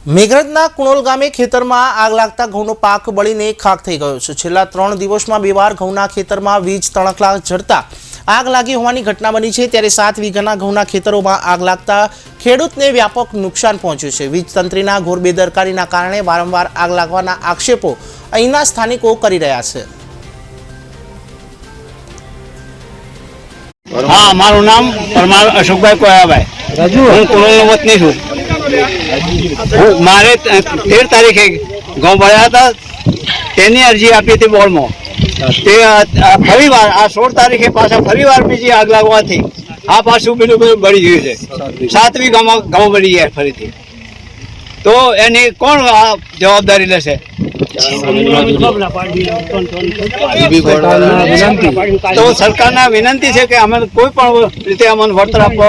મેઘરજના કુણોલ ગામે ખેતરમાં આગ લાગતા ઘઉંનો પાક બળીને ખાખ થઈ ગયો છે। છેલ્લા 3 દિવસમાં 2 વાર ઘઉંના ખેતરમાં વીજ તણખલા ઝરતા આગ લાગી હોવાની ઘટના બની છે। ત્યારે 7 વીઘાના ઘઉંના ખેતરોમાં આગ લાગતા ખેડૂતને વ્યાપક નુકસાન પહોંચ્યું છે। વીજ તંત્રીના ઘોર બેદરકારીના કારણે વારંવાર આગ લાગવાના આક્ષેપો અહીંના સ્થાનિકો કરી રહ્યા છે। हाँ, मारू नाम परमार अशोक भाई कोयाभाई हूँ कुणोलनो वतनी छूँ। मारे 13 तारीखे घઉં ભર્યા હતા તેની અરજી આપી હતી બોર્ડમાં। તે ફરીવાર આ 16 તારીખે પાછા ફરીવાર બીજી આગ લાગવાથી આ પાછું બીજું બળી ગયું છે। 7 વીઘામાં ઘઉં બળી ગયા ફરીથી। તો એની કોણ આ જવાબદારી લેશે? તો સરકારને વિનંતી છે કે અમે કોઈ પણ રીતે અમને વળતર આપો।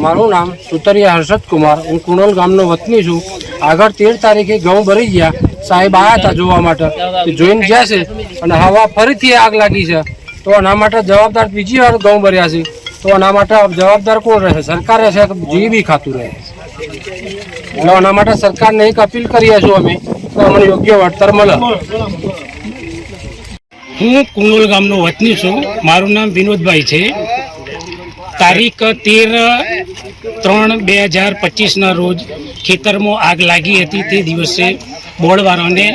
મારું નામ સુતરિયા હર્ષદ કુમાર, હું કુણોલ ગામનો વતની છું। આગળ 13 તારીખે ઘઉં ભરી ગયા, સાહેબ આવ્યા હતા જોવા માટે, જોઈને ગયા છે અને હવા ફરીથી આગ લાગી છે। તો આના માટે જવાબદાર બીજી વાર ઘઉં ભર્યા છે, તો આના માટે જવાબદાર કોણ રહેશે? સરકાર રહેશે કે જીબી ખાતું રહે? એટલે આના માટે સરકારને એક અપીલ કરીએ છીએ અમે તો અમને યોગ્ય વળતર મળે। હું કુણોલ ગામનો વતની છું। મારું નામ વિનોદભાઈ છે। તારીખ 13/3/2025ના રોજ ખેતરમાં આગ લાગી હતી। તે દિવસે બોર્ડવાળાને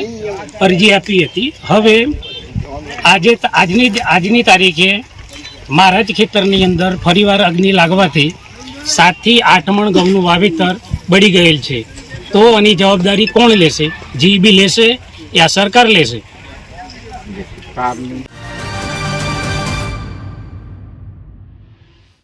અરજી આપી હતી। હવે આજની તારીખે મારા જ ખેતરની અંદર ફરીવાર અગ્નિ લાગવાથી 7 થી 8 મણ ઘઉંનું વાવેતર બળી ગયેલ છે। તો આની જવાબદારી કોણ લેશે? જીબી લેશે યા સરકાર લેશે?